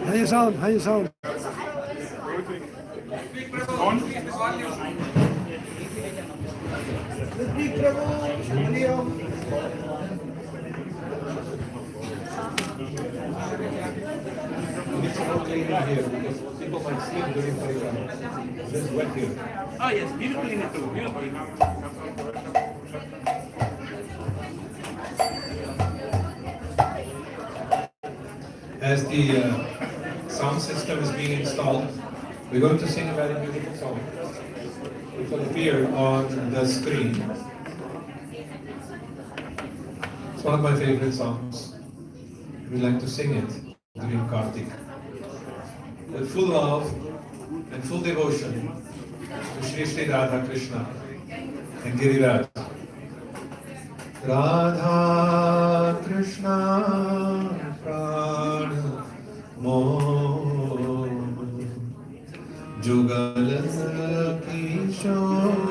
How you sound? How you sound? People might sleep during parikrama. Just wet here. Oh yes, we will clean it too. We will clean it. As the sound system is being installed, we're going to sing a very beautiful song. It will appear on the screen. It's one of my favorite songs. We like to sing it during Kartik. With full love and full devotion to Shri Shri Radha Krishna and Giriraj. Radha Krishna Prana Moh Jugal Kishore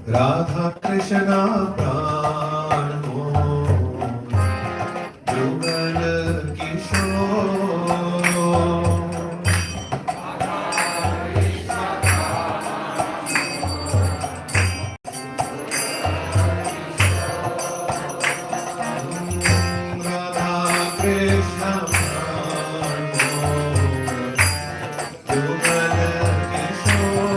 Radha Krishna Pran Moh Jugal Kishore Radha Krishna Pran Moh Jugal Kishore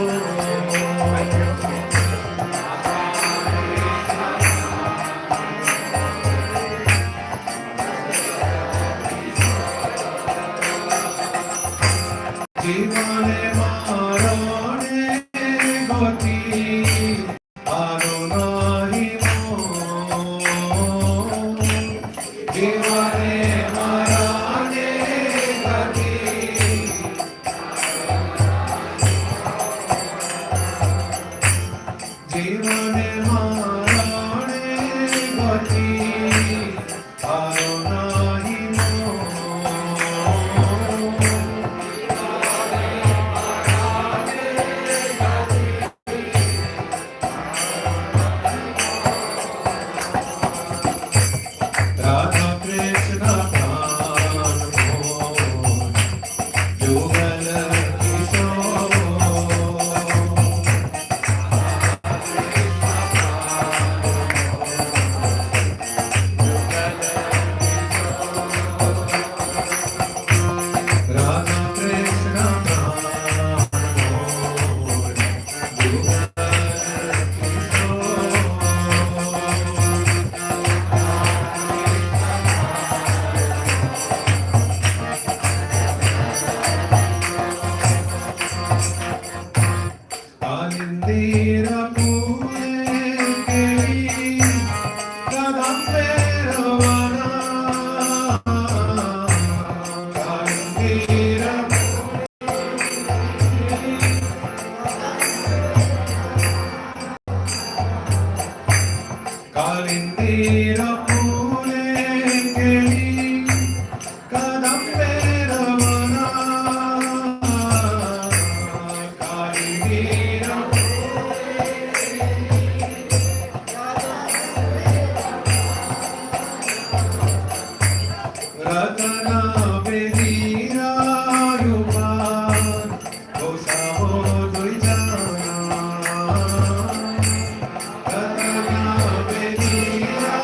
Jivane marane goti aro nahi mo Jivane marane goti Jivane marane goti aro nahi mo Radha Krishna Pran Moh Jugal Kishore Radha Krishna Pran Moh Jugal Anindira pure keri kadamberavana Anindira Kalindira pure keri kadamberavana Kalindira Ratana Vedira Yupan Gosaho Duijana Ratana Vedira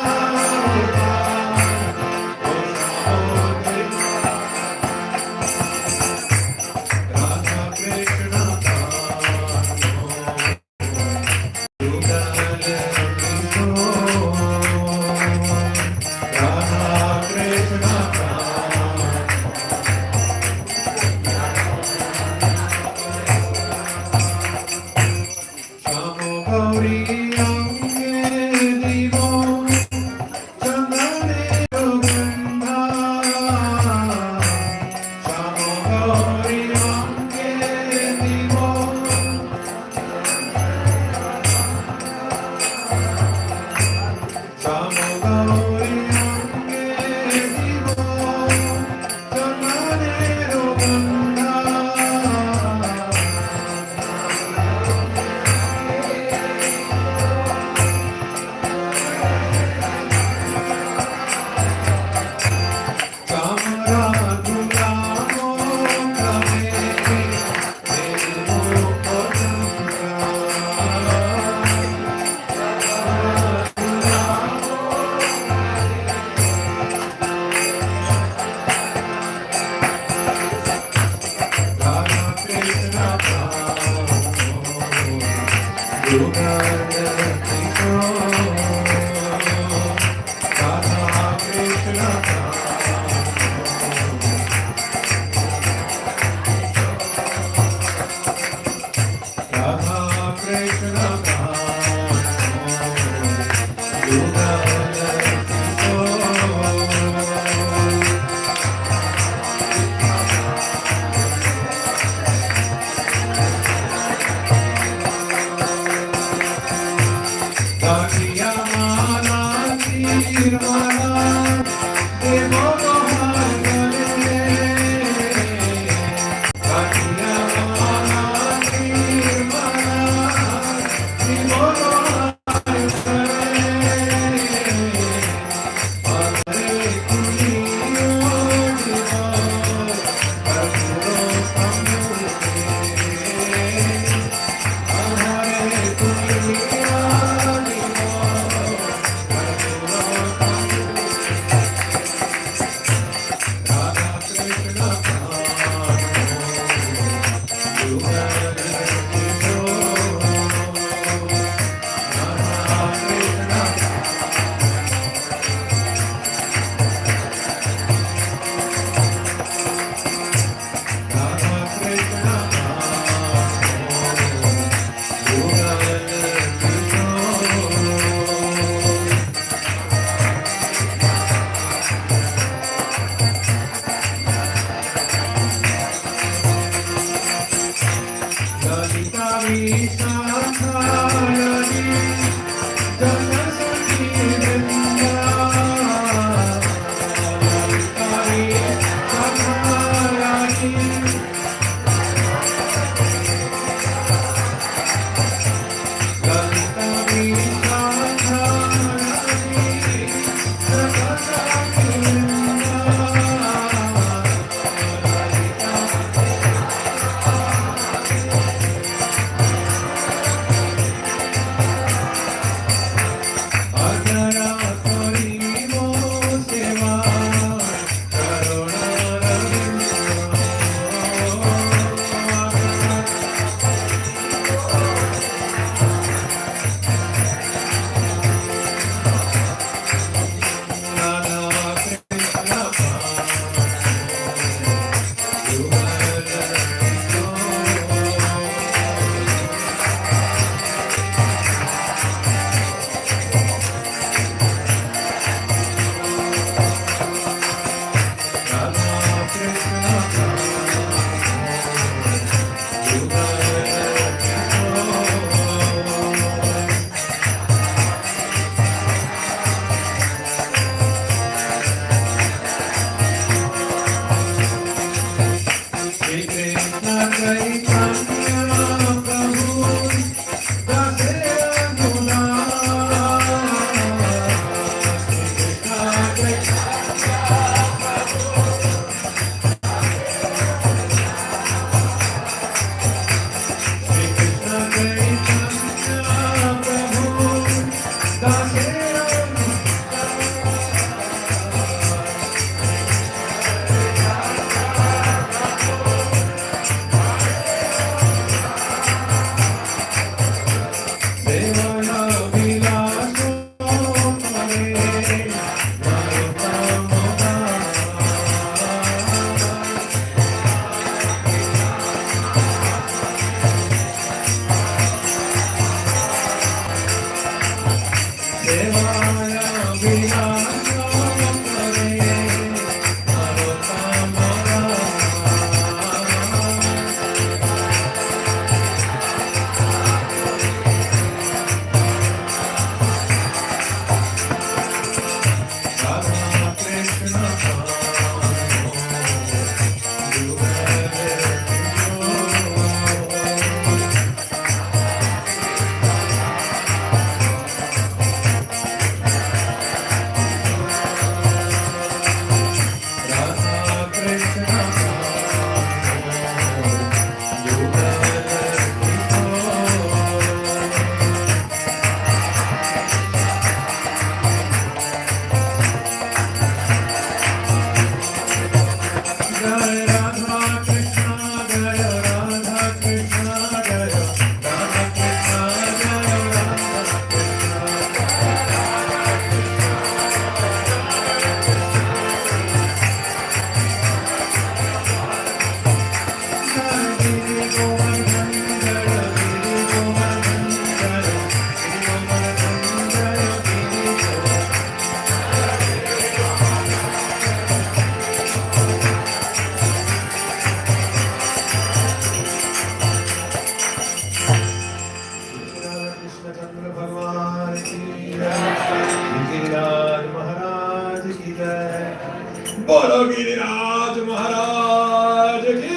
बोलो गिरिराज महाराज की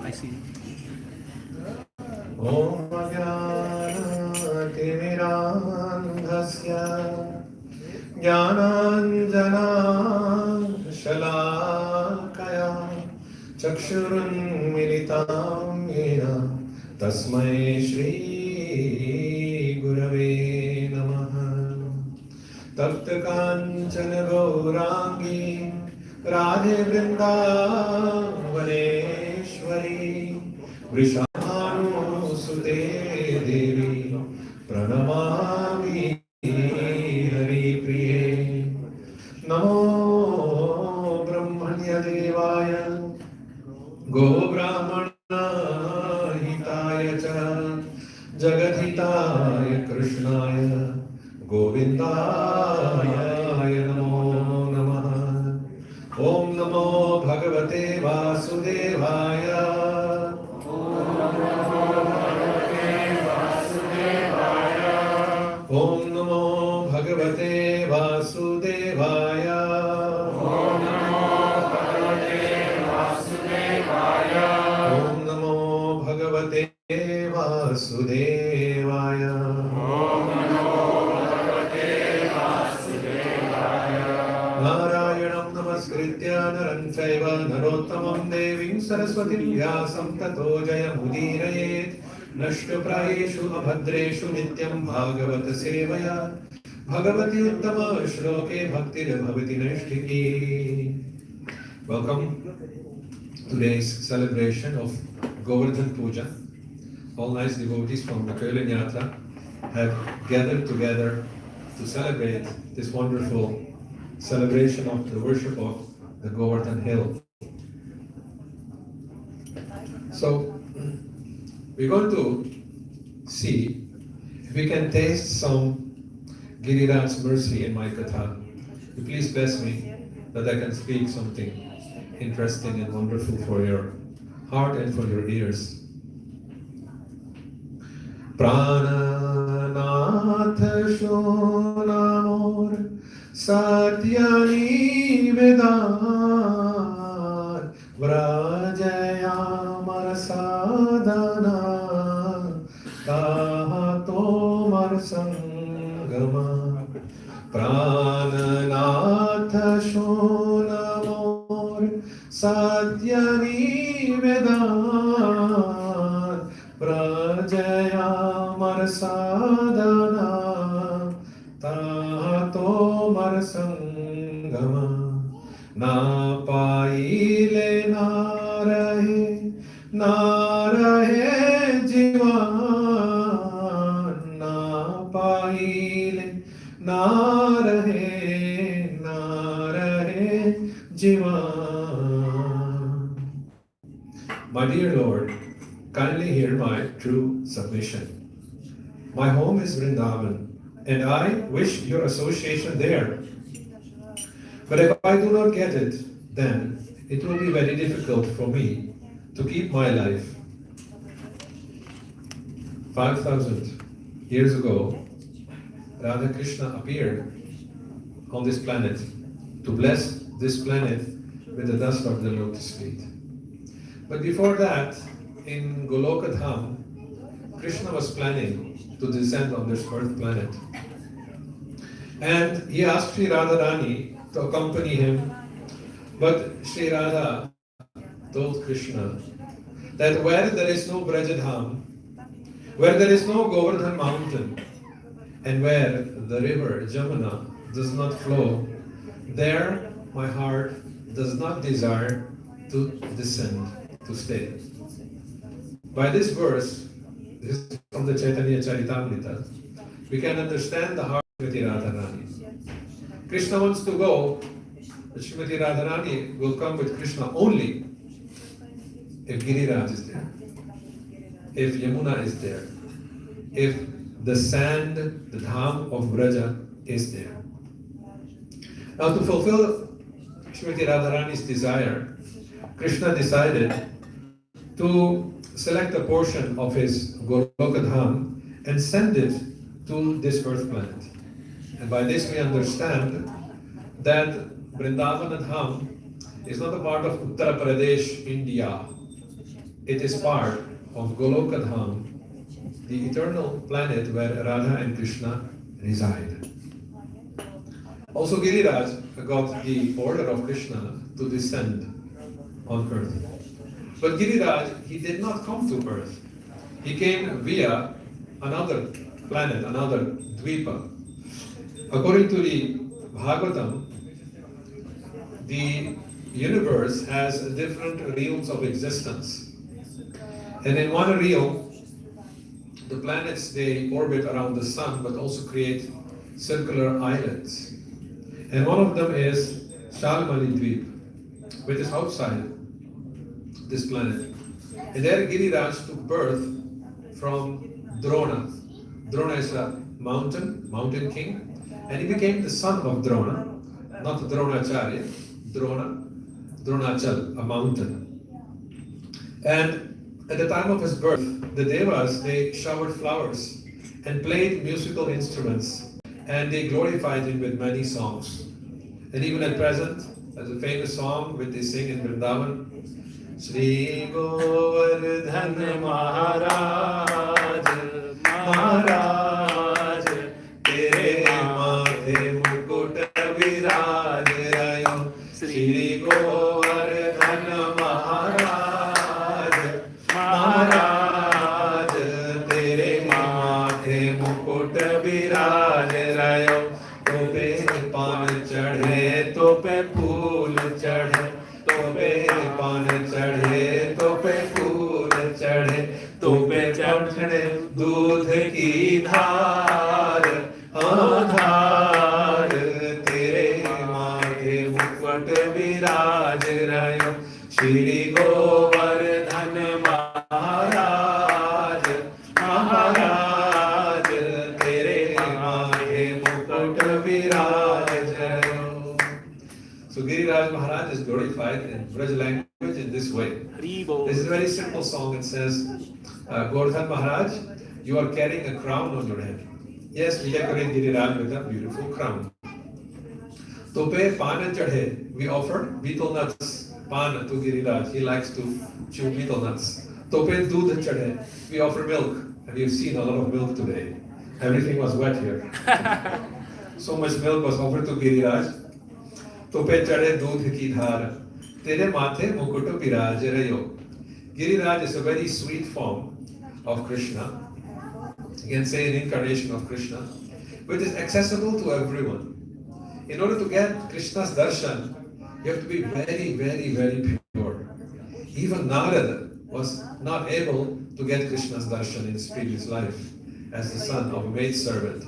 I see. ओम ज्ञानतिमिरान्धस्य ज्ञानाञ्जनशलाकया चक्षुरुन्मिलितं येन तस्मै श्रीगुरवे नमः। तप्तकाञ्चन गौराङ्गी राधे वृन्दावनेश्वरी वृषभानुसुते देवी प्रणमामि हरिप्रिये। नमो ब्रह्मण्यदेवाय गोब्राह्मणहिताय च जगद्हिताय कृष्णाय गोविन्दाय नमो नमः। ओम नमो भगवते वासुदेवाय। ओम नमो भगवते वासुदेवाय। ओम नमो भगवते वासुदेवाय। नारायणं नमस्कृत्य नरं चैव नरोत्तमं देवीं सरस्वतीं व्यासं ततो जयमुदीरयेत्। नष्टप्रायेषु अभद्रेषु नित्यं भागवत सेवया भगवति उत्तम श्लोके भक्तिर्भवति नैष्ठिकी। Welcome to today's celebration of Govardhan Puja. All nice devotees from the Köln Yatra have gathered together to celebrate this wonderful celebration of the worship of the Govardhan hill. So, we're going to see if we can taste some Giriraj's mercy in my katha. You please bless me that I can speak something interesting and wonderful for your heart and for your ears. Prananath Shonamor Satyani Vedan Vrajayamar Sadhana Tahatomar Sangama. Prananath Shonamor Satyani Vedan Vrajayamar Sadhana Tahatomar Sangama. Na paile na rahe jivan. Na paile na rahe jivan. My dear Lord, kindly hear my true submission. My home is Vrindavan, and I wish your association there. But if I do not get it, then it will be very difficult for me to keep my life. 5,000 years ago, Radha Krishna appeared on this planet to bless this planet with the dust of the lotus feet. But before that, in Golokadham, Krishna was planning to descend on this earth planet. And he asked Sri Radharani to accompany him. But Sri Radha told Krishna that where there is no Brajadham, where there is no Govardhan mountain, and where the river Jamuna does not flow, there my heart does not desire to descend, to stay. By this verse, this is from the Chaitanya Charitamrita, we can understand the heart of Srimati Radharani. Krishna wants to go, but Srimati Radharani will come with Krishna only if Giriraj is there, if Yamuna is there, if the sand, the dham of Vraja is there. Now to fulfill Srimati Radharani's desire, Krishna decided to select a portion of his Govardhan and send it to this earth planet. And by this we understand that Vrindavan Dham is not a part of Uttar Pradesh, India. It is part of Golokadham, the eternal planet where Radha and Krishna reside. Also Giriraj got the order of Krishna to descend on earth. But Giriraj, he did not come to earth. He came via another planet, another Dvipa. According to the Bhagavatam, the universe has different realms of existence. And in one realm, the planets, they orbit around the sun, but also create circular islands. And one of them is Shalmali Dvip, which is outside this planet. And there Giriraj took birth from Drona. Drona is a mountain king, and he became the son of Drona, not Dronacharya, Dronachal, a mountain. And at the time of his birth, the Devas, they showered flowers and played musical instruments, and they glorified him with many songs. And even at present, there's a famous song which they sing in Vrindavan, Shri Govardhan Maharaj, Maharaj, Tere Mathe Mukut Viraj Rayo, Shri Govardhan Maharaj, Maharaj, Tere Mathe Mukut Viraj Rayo, Tope Pan Chadhe, Tope Phool Chadhe, Tope Pan Chadhe, Tope Phool Chadhe, Tope Chadhe, Doodh ki dhar, Aadhar, Tere Mathe Mukut Viraj Rayo, Shri Govardhan Maharaj, Maharaj, Tere Mathe Mukut Viraj Rayo. So Giriraj Maharaj is glorified in Braj language in this way. This is a very simple song. It says, Govardhan Maharaj, you are carrying a crown on your head. Yes, we decorate Giriraj with a beautiful crown. Tope Pan Chadhe, we offer betel nuts, Pan to Giriraj. He likes to chew betel nuts. Tope Doodh Chadhe, we offer milk. And we've seen a lot of milk today. Everything was wet here. So much milk was offered to Giriraj. Tope Chadhe Doodh ki dhar, Tere Mathe Mukut Viraj Rayo. Giriraj is a very sweet form of Krishna. You can say an incarnation of Krishna, which is accessible to everyone. In order to get Krishna's darshan, you have to be very, very, very pure. Even Narada was not able to get Krishna's darshan in his previous life as the son of a maidservant.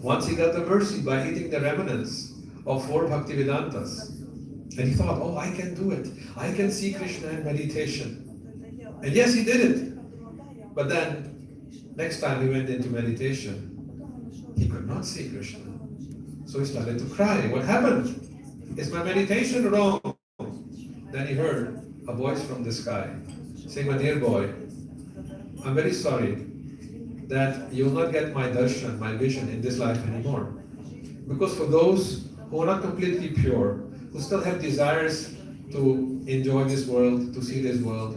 Once he got the mercy by eating the remnants of 4 Bhaktivedantas. And he thought, oh, I can do it. I can see Krishna in meditation. And yes, he did it. But then, next time he went into meditation, he could not see Krishna. So he started to cry. What happened? Is my meditation wrong? Then he heard a voice from the sky saying, my dear boy, I'm very sorry that you will not get my darshan, my vision in this life anymore. Because for those who are not completely pure, who still have desires to enjoy this world, to see this world,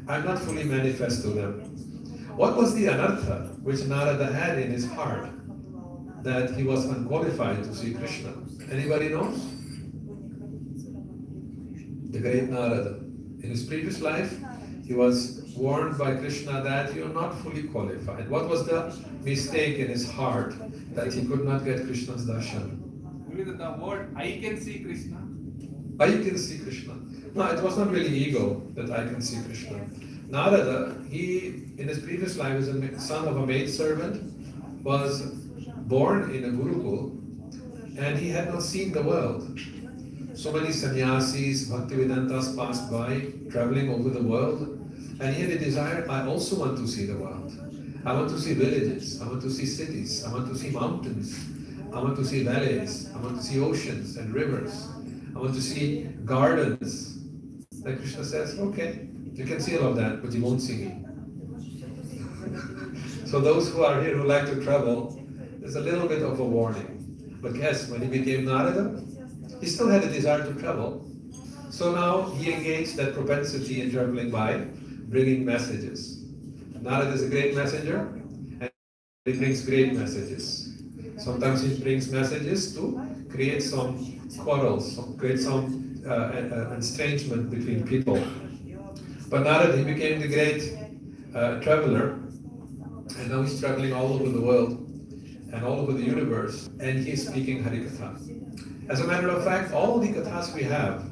I'm not fully manifest to them. What was the anartha which Narada had in his heart that he was unqualified to see Krishna? Anybody knows? The great Narada. In his previous life, he was warned by Krishna that you are not fully qualified. What was the mistake in his heart that he could not get Krishna's darshan? The word I can see Krishna. I can see Krishna. No, it was not really ego that I can see Krishna. Narada, he in his previous life was a son of a maidservant, was born in a Gurukul, and he had not seen the world. So many sannyasis, Bhaktivedantas passed by, traveling over the world, and he had a desire, I also want to see the world. I want to see villages, I want to see cities, I want to see mountains, I want to see valleys, I want to see oceans and rivers, I want to see gardens. Then Krishna says, okay, You can see all of that, but you won't see me. So those who are here who like to travel, there's a little bit of a warning. But yes, when he became Narada, he still had a desire to travel. So now he engaged that propensity in traveling by bringing messages. Narada is a great messenger, and he brings great messages. Sometimes he brings messages to create some quarrels, create some estrangement between people. But Narada, he became the great traveler, and now he's traveling all over the world and all over the universe, and he's speaking Harikatha. As a matter of fact, all the kathas we have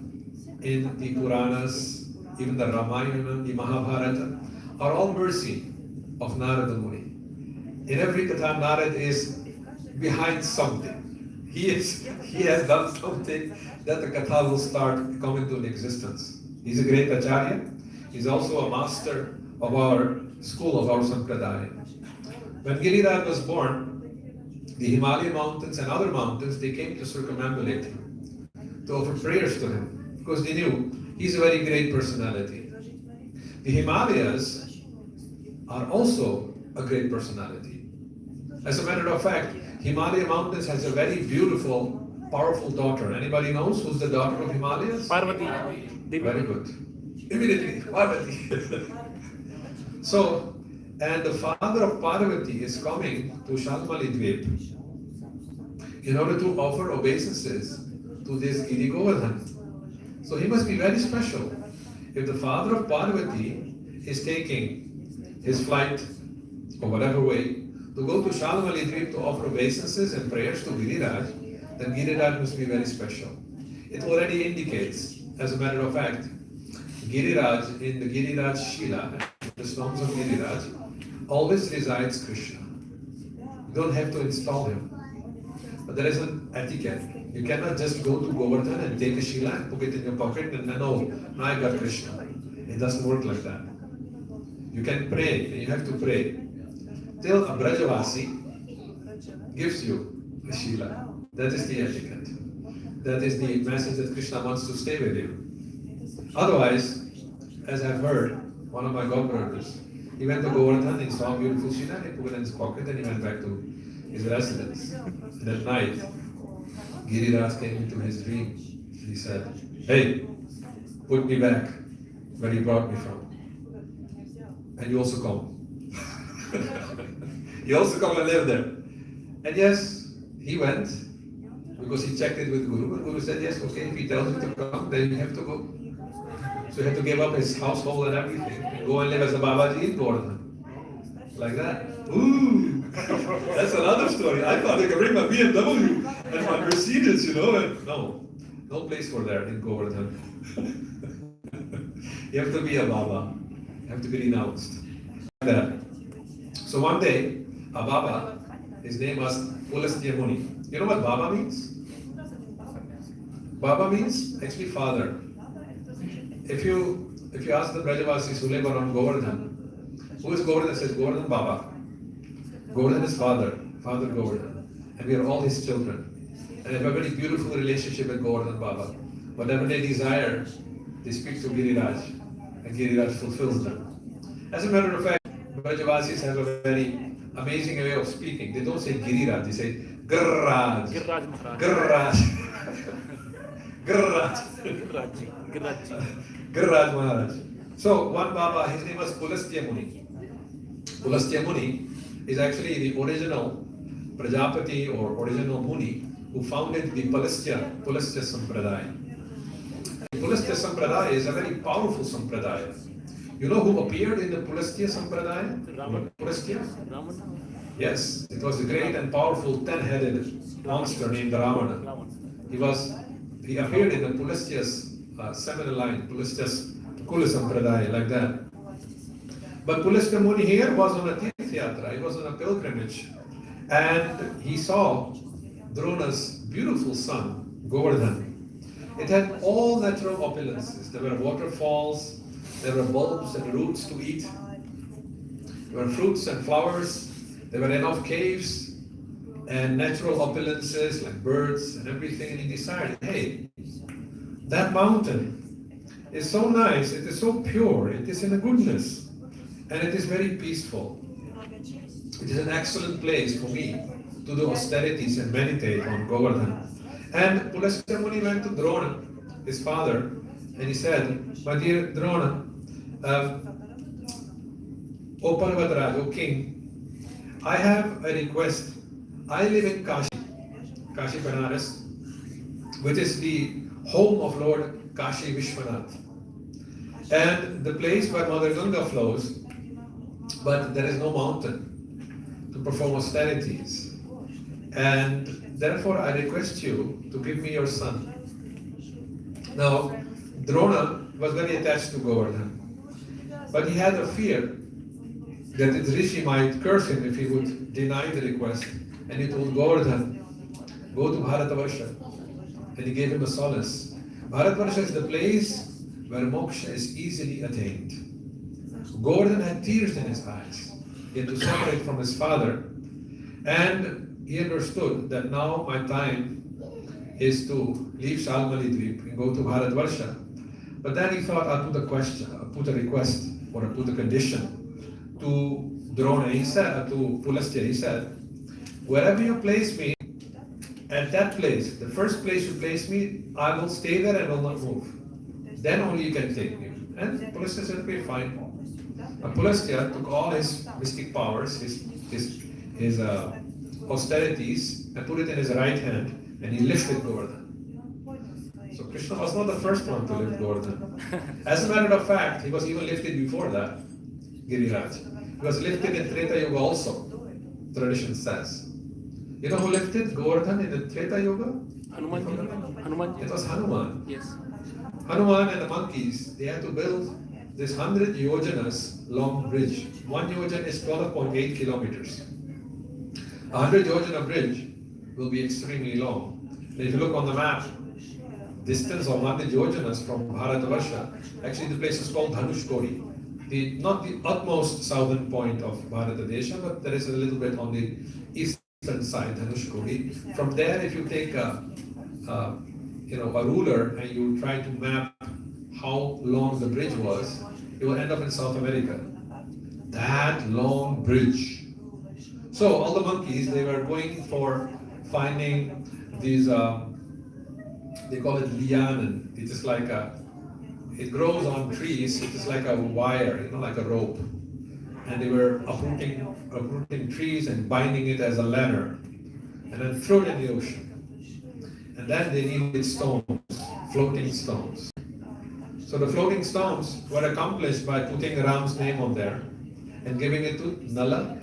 in the Puranas, even the Ramayana, the Mahabharata, are all mercy of Narada Muni. In every katha, Narada is behind something. He has done something that the katha will start coming to existence. He's a great acharya. He's also a master of our school, of our sampradaya. When Giriraj was born, the Himalayan mountains and other mountains, they came to circumambulate him, to offer prayers to him, because they knew he's a very great personality. The Himalayas are also a great personality. As a matter of fact, Himalayan mountains has a very beautiful, powerful daughter. Anybody knows who's the daughter of Himalayas? Parvati. Very good. Immediately, Parvati. So, and the father of Parvati is coming to Shalmali Dvip in order to offer obeisances to this Giri Govardhan. So he must be very special. If the father of Parvati is taking his flight or whatever way to go to Shalmali Dvip to offer obeisances and prayers to Giriraj, then Giriraj must be very special. It already indicates, as a matter of fact, Giriraj, in the Giriraj Shila, the stones of Giriraj, always resides Krishna. You don't have to install him. But there is an etiquette. You cannot just go to Govardhan and take a Shila and put it in your pocket and then, oh, now I got Krishna. It doesn't work like that. You can pray, and you have to pray till a Brajavasi gives you a Shila. That is the etiquette. That is the message that Krishna wants to stay with you. Otherwise, as I've heard, one of my godbrothers, he went to Govardhan and saw a beautiful Shila, and he put it in his pocket and he went back to his residence. And at night, Giriraj came into his dream. He said, "Hey, put me back where you brought me from. And you also come." You also come and live there. And yes, he went because he checked it with Guru. And Guru said, yes, okay, if he tells you to come, then you have to go. So he had to give up his household and everything and go and live as a Babaji in Govardhan. Like that. Ooh, that's another story. I thought I could bring my BMW and my Mercedes, and no place for that in Govardhan. You have to be a Baba. You have to be renounced. Like that. So one day, a Baba, his name was Pulastya Muni. You know what Baba means? Baba means actually father. If you ask the Brajavasis who live around Govardhan, who is Govardhan? Says Govardhan Baba. Govardhan is father Govardhan. And we are all his children. And have a very beautiful relationship with Govardhan Baba. Whatever they desire, they speak to Giriraj, and Giriraj fulfills them. As a matter of fact, Brajavasis have a very amazing way of speaking. They don't say Giriraj, they say Girraj. Girraj Maharaj. Girraj. Girraj. Girraj Maharaj. So one Baba, his name was Pulastya Muni. Pulastya Muni is actually the original Prajapati or original Muni who founded the Pulastya Sampradaya. The Pulastya Sampradaya is a very powerful Sampradaya. You know who appeared in the Pulastya Sampradaya? Pulastya? Yes, it was a great and powerful 10-headed monster named Ravana. He appeared in the Pulastya's seminal line, Pulastya's Kula Sampradaya, like that. But Pulastya Muni here was on a Tirthyatra, he was on a pilgrimage, and he saw Drona's beautiful son, Govardhan. It had all natural opulences. There were waterfalls, there were bulbs and roots to eat, there were fruits and flowers, there were enough caves and natural opulences like birds and everything. And he decided, hey, that mountain is so nice, it is so pure, it is in a goodness, and it is very peaceful. It is an excellent place for me to do austerities and meditate on Govardhan. And Pulastya Muni went to Drona, his father, and he said, "My dear Drona, O Parvataraj, O king, I have a request. I live in Kashi Banaras, which is the home of Lord Kashi Vishwanath, and the place where Mother Ganga flows, but there is no mountain to perform austerities. And therefore I request you to give me your son." Now, Drona was very attached to Govardhan, but he had a fear that his rishi might curse him if he would deny the request. And he told Govardhan, "Go to Bharatavarsha." And he gave him a solace. Bharatavarsha is the place where moksha is easily attained. Govardhan had tears in his eyes. He had to separate from his father. And he understood that now my time is to leave Shalmali Dweep and go to Bharatvarsha. But then he thought, I'll put a request or I'll put a condition to Drona. He said, to Pulastya, he said, "Wherever you place me, at that place, the first place you place me, I will stay there and will not move. Then only you can take me." And Pulastya said, "Okay, fine." Pulastya took all his mystic powers, his austerities, and put it in his right hand, and he lifted Govardhan. So Krishna was not the first one to lift Govardhan. As a matter of fact, he was even lifted before that, Giriraj. He was lifted in Treta Yuga also, tradition says. You know who lifted Govardhan in the Treta Yuga? Hanuman. It was Hanuman. Yes. Hanuman and the monkeys, they had to build this 100 yojanas long bridge. 1 yojana is 12.8 kilometers. 100 yojana bridge will be extremely long. And if you look on the map, distance of 100 yojanas from Bharatavarsha, actually the place is called Dhanushkodi. Not the utmost southern point of Bharatadesha, but there is a little bit on the eastern side, Dhanushkodi. From there, if you take a ruler and you try to map how long the bridge was, you will end up in South America. That long bridge. So all the monkeys, they were going for finding these, they call it lianen. It is like it grows on trees, it is like a wire, like a rope. And they were uprooting trees and binding it as a ladder, and then throw it in the ocean. And then they needed stones, floating stones. So the floating stones were accomplished by putting Ram's name on there and giving it to Nala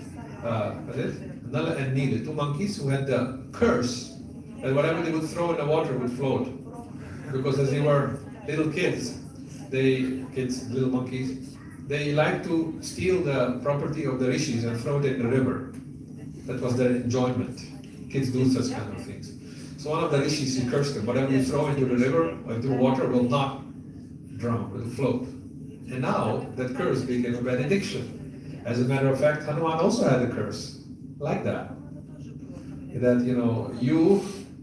and Nila, two monkeys who had the curse that whatever they would throw in the water would float. Because as they were little kids, little monkeys, they liked to steal the property of the rishis and throw it in the river. That was their enjoyment. Kids do such kind of things. So one of the rishis, he cursed them, whatever you throw into the river or into water will not drown, will float. And now that curse became a benediction. As a matter of fact, Hanuman also had a curse like that. That, you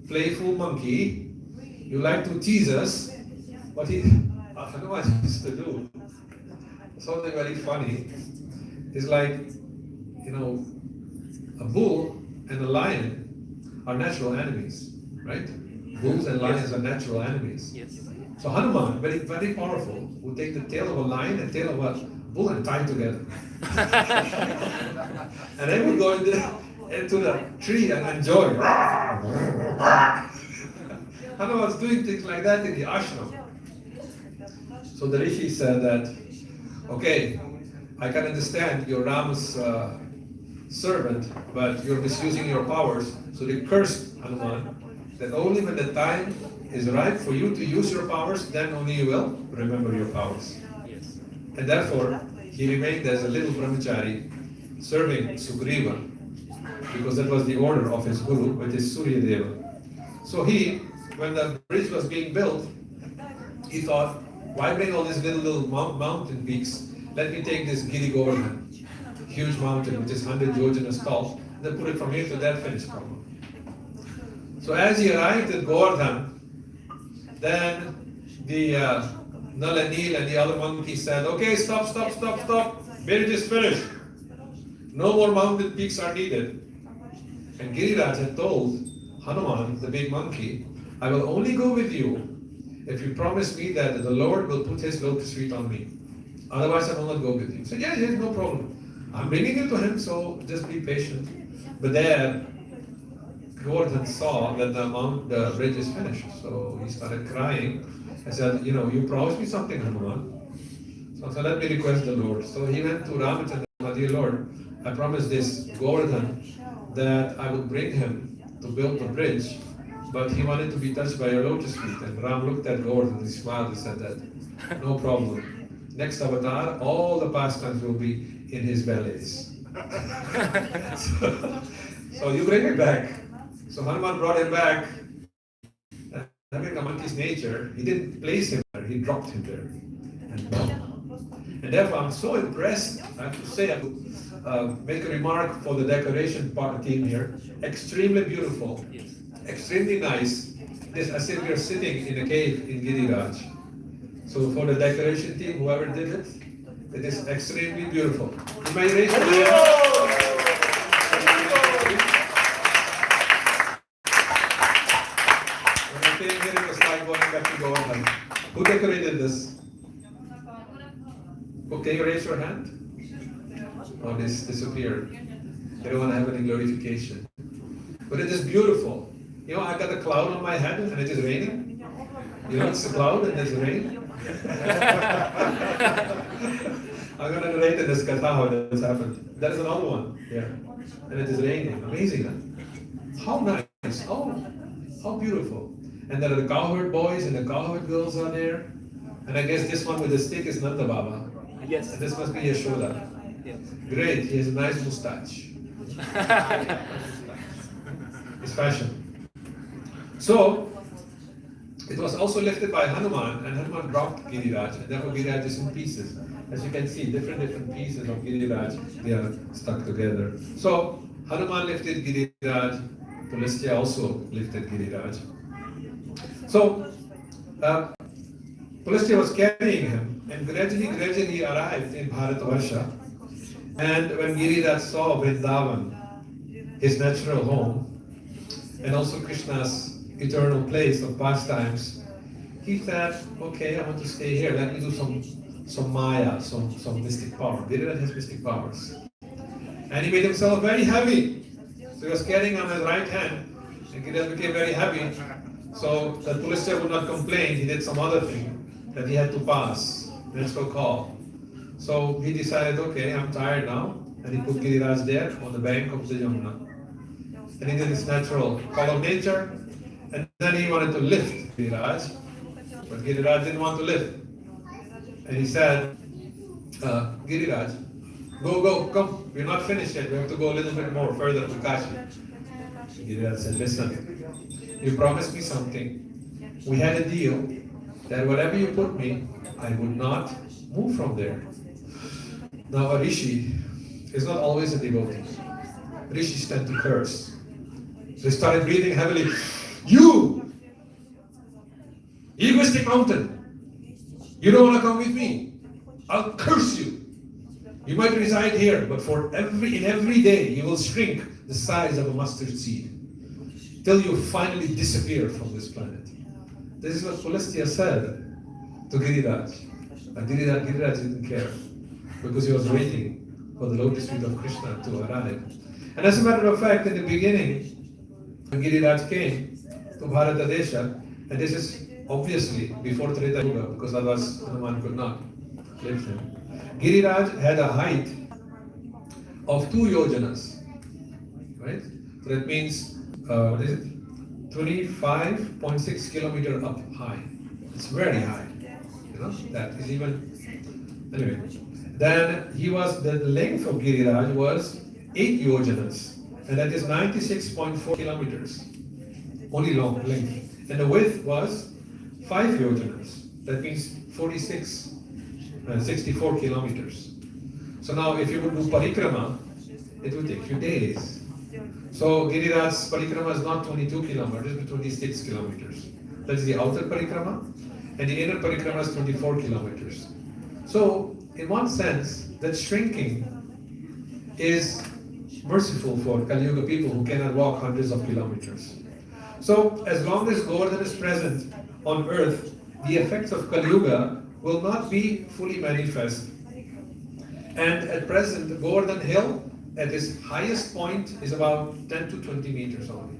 playful monkey, you like to tease us. What Hanuman used to do, something very funny, is like, a bull and a lion are natural enemies, right? Bulls and lions are natural enemies. Yes. So Hanuman, very, very powerful, would take the tail of a lion and tail of a bull and tie it together. And they would go into the tree and enjoy. Hanuman was doing things like that in the ashram. So the rishi said that, okay, I can understand you're Rama's servant, but you're misusing your powers. So they cursed Hanuman that only when the time is right for you to use your powers, then only you will remember your powers. Yes. And therefore, he remained as a little brahmachari serving Sugriva, because that was the order of his guru, which is Surya Deva. So when the bridge was being built, he thought, why bring all these little mountain peaks? Let me take this Giri Govardhan, huge mountain which is 100 yojanas tall, and then put it from here to there, finish problem. So as he arrived at Govardhan, then the Nal and Neel and the other monkeys said, okay, stop. Marriage is finished. No more mountain peaks are needed. And Giriraj had told Hanuman, the big monkey, I will only go with you if you promise me that the Lord will put his lotus feet on me. Otherwise, I will not go with you. He said, yes, no problem. I'm bringing you to him, so just be patient. But there, Govardhan saw that the bridge is finished. So he started crying. I said, you promised me something, Hanuman. So let me request the Lord. So he went to Ramachandra, dear Lord, I promised this Govardhan that I would bring him to build the bridge, but he wanted to be touched by your lotus feet. And Ram looked at Govardhan, he smiled, and said that, no problem. Next avatar, all the pastimes will be in his bellies. so you bring him back. So Hanuman brought him back. Having the monkey's nature, he didn't place him there, he dropped him there. And therefore, I'm so impressed, I have to say, I have make a remark for the decoration part team here. Extremely beautiful, extremely nice. This as if we are sitting in a cave in Giriraj. So for the decoration team, whoever did it, it is extremely beautiful. You may raise your hand. Who decorated this? Can you raise your hand? Oh, this disappeared. They don't want to have any glorification. But it is beautiful. I got a cloud on my head and it is raining. It's a cloud and there's rain. I'm going to narrate in this katha how this happened. There's another one here. And it is raining. Amazing, huh? How nice. How beautiful. And there are the cowherd boys and the cowherd girls are there. And I guess this one with the stick is Nanda Baba. Yes. And this must be Yashoda. Yes. Great, he has a nice moustache. It's fashion. So, it was also lifted by Hanuman, and Hanuman dropped Giriraj, and therefore Giriraj is in pieces. As you can see, different pieces of Giriraj, they are stuck together. So, Hanuman lifted Giriraj, Pulasthya also lifted Giriraj. So, Pulasthya was carrying him, and gradually he arrived in Bharatvarsha. And when Giriraj saw Vrindavan, his natural home, and also Krishna's eternal place of pastimes, he thought, okay, I want to stay here. Let me do some maya, some mystic power. Giriraj has mystic powers. And he made himself very heavy. So he was carrying on his right hand, and Giriraj became very heavy. So that Pulasthya would not complain, he did some other thing that he had to pass. That's so called. So he decided, okay, I'm tired now. And he put Giriraj there on the bank of the Yamuna. And he did his natural call of nature. And then he wanted to lift Giriraj. But Giriraj didn't want to lift. And he said, Giriraj, go, come. We're not finished yet. We have to go a little bit more further to Kashi. Giriraj said, listen, you promised me something. We had a deal that wherever you put me, I would not move from there. Now a rishi is not always a devotee. Rishis tend to curse. So he started breathing heavily. You! Egoistic mountain! You don't want to come with me? I'll curse you! You might reside here, but in every day you will shrink the size of a mustard seed till you finally disappear from this planet. This is what Pulasthya said to Giriraj. But Giriraj didn't care because he was waiting for the lotus feet of Krishna to arrive. And as a matter of fact, in the beginning, when Giriraj came to Bharatadesha, and this is obviously before Treta Yuga, because otherwise Hanuman could not lift him. Giriraj had a height of 2 yojanas, right? So that means, 25.6 kilometer up high. It's very high. That is even, anyway. Then the length of Giriraj was 8 yojanas, and that is 96.4 kilometers. Only long length. And the width was 5 yojanas. That means 64 kilometers. So now if you would do parikrama, it would take you days. So Giriraj's parikrama is not 22 kilometers, but 26 kilometers. That is the outer parikrama. and the inner parikrama is 24 kilometers. So, in one sense, that shrinking is merciful for Kali Yuga people who cannot walk hundreds of kilometers. So, as long as Govardhan is present on earth, the effects of Kali Yuga will not be fully manifest. And at present, Govardhan Hill, at its highest point, is about 10 to 20 meters only.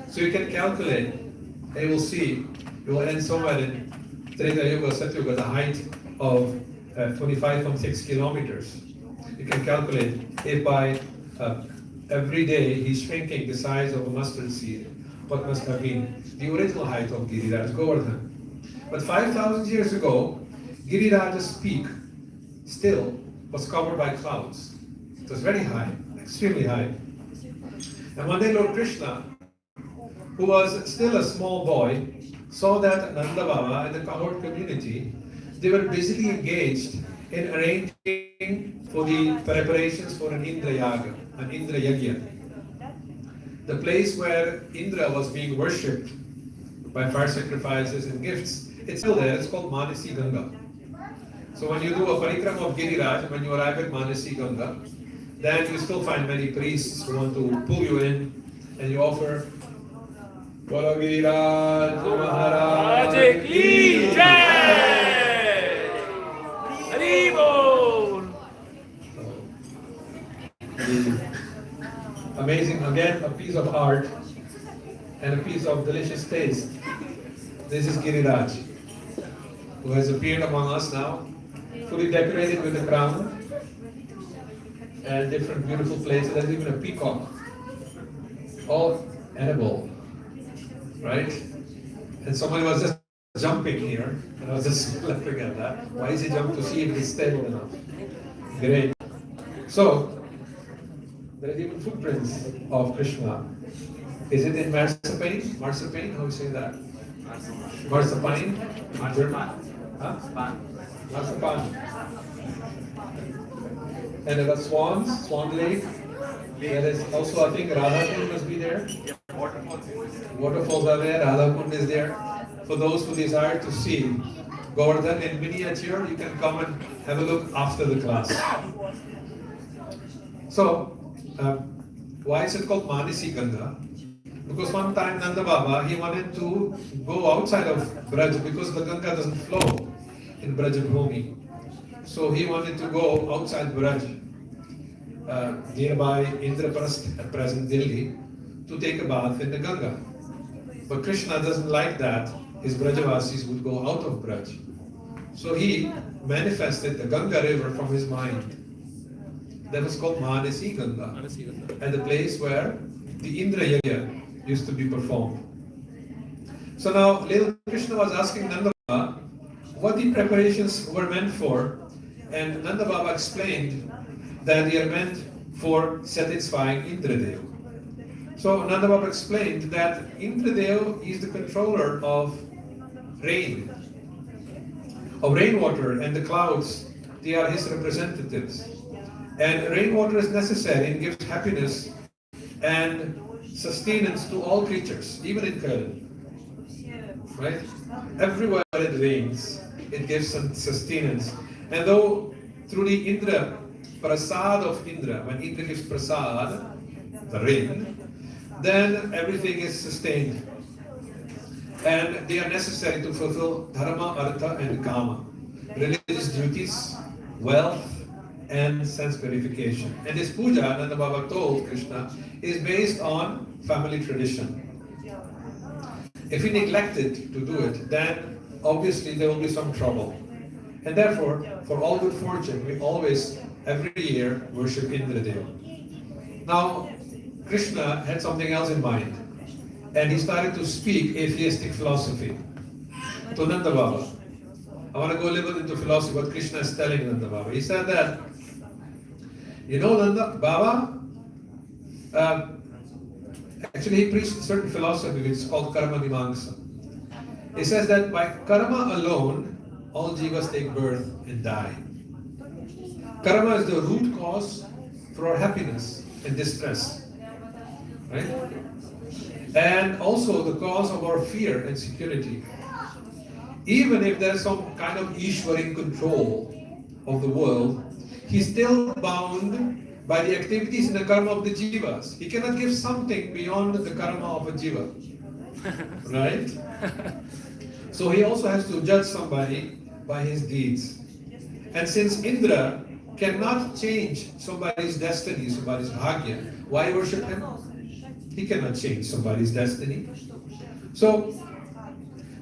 So you can calculate, and you will see, you will end somewhere in Treta Yuga, Satyuga, the height of 25.6 kilometers. You can calculate if by every day he's shrinking the size of a mustard seed, what must have been the original height of Giriraj Govardhan. But 5,000 years ago, Giriraj's peak still was covered by clouds. It was very high, extremely high. And one day Lord Krishna, who was still a small boy, saw that Nanda Baba and the cowherd community, they were busily engaged in arranging for the preparations for an Indra Yaga, an Indra Yagya. The place where Indra was being worshipped by fire sacrifices and gifts, it's still there, it's called Manasi Ganga. So when you do a parikrama of Giriraj, when you arrive at Manasi Ganga, then you still find many priests who want to pull you in, and you offer Bolo Giriraj Maharaj Ki Jai! Hari Bol! Amazing, again, a piece of art and a piece of delicious taste. This is Giriraj, who has appeared among us now, fully decorated with a crown and different beautiful places. There's even a peacock, all edible, right? And somebody was just jumping here, and I was just laughing at that. Why is he jumping? To see if it's stable enough. Great. So, there are even footprints of Krishna. Is it in marzipan? Marzipan? How do you say that? Marzipan? Marzipan. And there are swans, Swan Lake. There is also, I think, Radhakund must be there. Waterfalls are there, Radhakund is there. For those who desire to see Govardhan in miniature, you can come and have a look after the class. So, why is it called Manasi Ganga? Because one time Nanda Baba, he wanted to go outside of Braj because the Ganga doesn't flow in Brajabhumi. So he wanted to go outside Braj, nearby Indraprasth at present Delhi, to take a bath in the Ganga. But Krishna doesn't like that. His Brajavasis would go out of Braj. So he manifested the Ganga river from his mind. That was called Manasi Ganga, at the place where the Indra Yagya used to be performed. So now, little Krishna was asking Nanda Baba what the preparations were meant for, and Nanda Baba explained that they are meant for satisfying Indradev. So Nanda Baba explained that Indradev is the controller of rain, of rainwater, and the clouds, they are his representatives. And rainwater is necessary and gives happiness and sustenance to all creatures, even in Köln. Right? Everywhere it rains, it gives some sustenance. And though through the Indra, prasad of Indra, when Indra gives prasad, the rain, then everything is sustained. And they are necessary to fulfill dharma, artha, and kama, religious duties, wealth, and sense purification. And this puja, Nanda Baba told Krishna, is based on family tradition. If we neglected to do it, then obviously there will be some trouble. And therefore, for all good fortune, we always, every year, worship Indradev. Now, Krishna had something else in mind, and he started to speak atheistic philosophy to Nanda Baba. I want to go a little bit into philosophy, what Krishna is telling Nanda Baba. He said that, you know, Nanda Baba, actually he preached a certain philosophy which is called karma mimamsa. He says that by karma alone, all jivas take birth and die. Karma is the root cause for our happiness and distress, right? And also the cause of our fear and security. even if there is some kind of Ishwari control of the world, he's still bound by the activities in the karma of the jivas. He cannot give something beyond the karma of a jiva. Right? So he also has to judge somebody by his deeds. And since Indra cannot change somebody's destiny, somebody's bhagya, why worship him? He cannot change somebody's destiny. So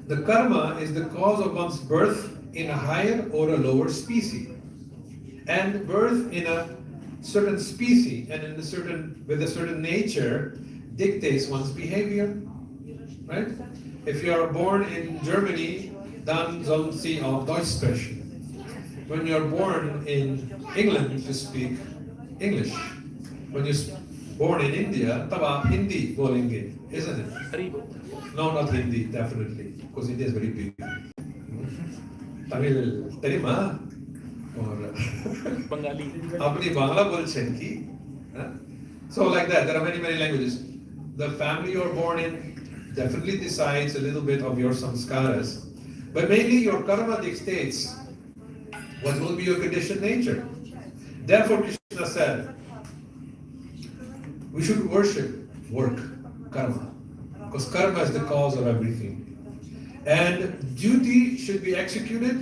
the karma is the cause of one's birth in a higher or a lower species. And birth in a certain species and with a certain nature dictates one's behavior. Right? If you are born in Germany, dann sollen Sie auch Deutsch sprechen. When you are born in England, you speak English. When you're born in India, तब आप हिंदी बोलेंगे, isn't it? No, not Hindi, definitely, because India is very big. Tamil, terima, or Bengali. अपनी बांग्ला बोलছেন কি? So like that, there are many languages. The family you are born in definitely decides a little bit of your samskaras, but mainly your karma dictates what will be your conditioned nature. Therefore, Krishna said, we should worship work, karma, because karma is the cause of everything. And duty should be executed,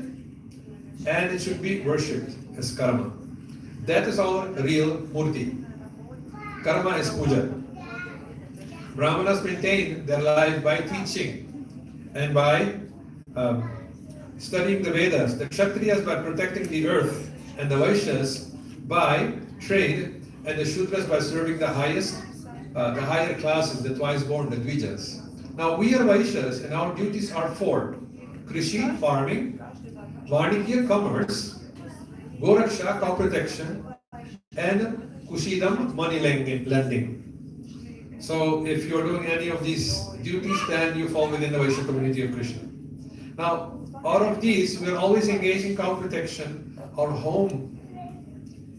and it should be worshipped as karma. That is our real murti. Karma is puja. Brahmanas maintain their life by teaching and by studying the Vedas, the Kshatriyas by protecting the earth, and the Vaishyas by trade, and the Shudras by serving the higher classes, the twice born, the Dvijas. Now we are Vaishyas and our duties are four: Krishi, farming; Vanikya, commerce; Goraksha, cow protection; and Kushidam, money lending. So if you're doing any of these duties, then you fall within the Vaishya community of Krishna. Now, out of these, we're always engaged in cow protection. Our home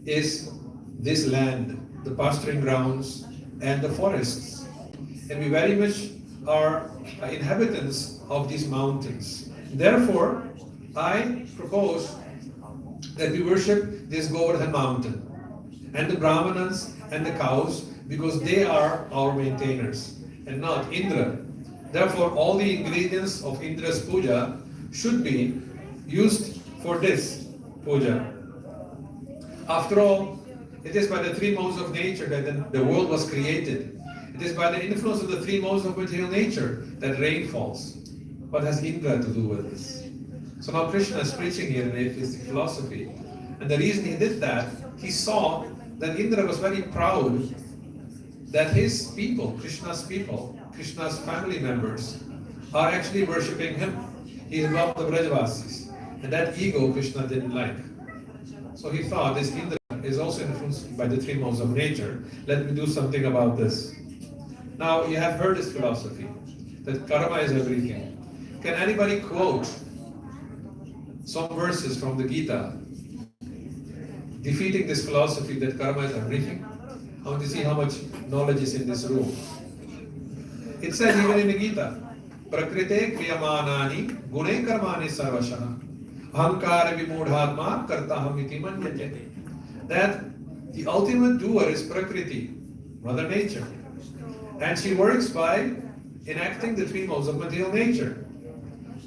is this land, the pasturing grounds, and the forests. And we very much are inhabitants of these mountains. Therefore, I propose that we worship this Govardhan mountain and the Brahmanas and the cows, because they are our maintainers and not Indra. Therefore, all the ingredients of Indra's puja should be used for this puja. After all, it is by the three modes of nature that the world was created. It is by the influence of the three modes of material nature that rain falls. What has Indra to do with this? So now Krishna is preaching here in atheistic philosophy. And the reason he did that, he saw that Indra was very proud that his people, Krishna's family members, are actually worshipping him. He is above the Brajavasis. And that ego Krishna didn't like. So he thought, this Indra is also influenced by the three modes of nature. Let me do something about this. Now, you have heard this philosophy, that karma is everything. Can anybody quote some verses from the Gita defeating this philosophy that karma is everything? I want to see how much knowledge is in this room. It says even in the Gita, Prakrite kriyamanani gune karmani sarvashaha ahankara vimudhatma kartaham iti manyate. That the ultimate doer is Prakriti, Mother Nature. And she works by enacting the three modes of material nature.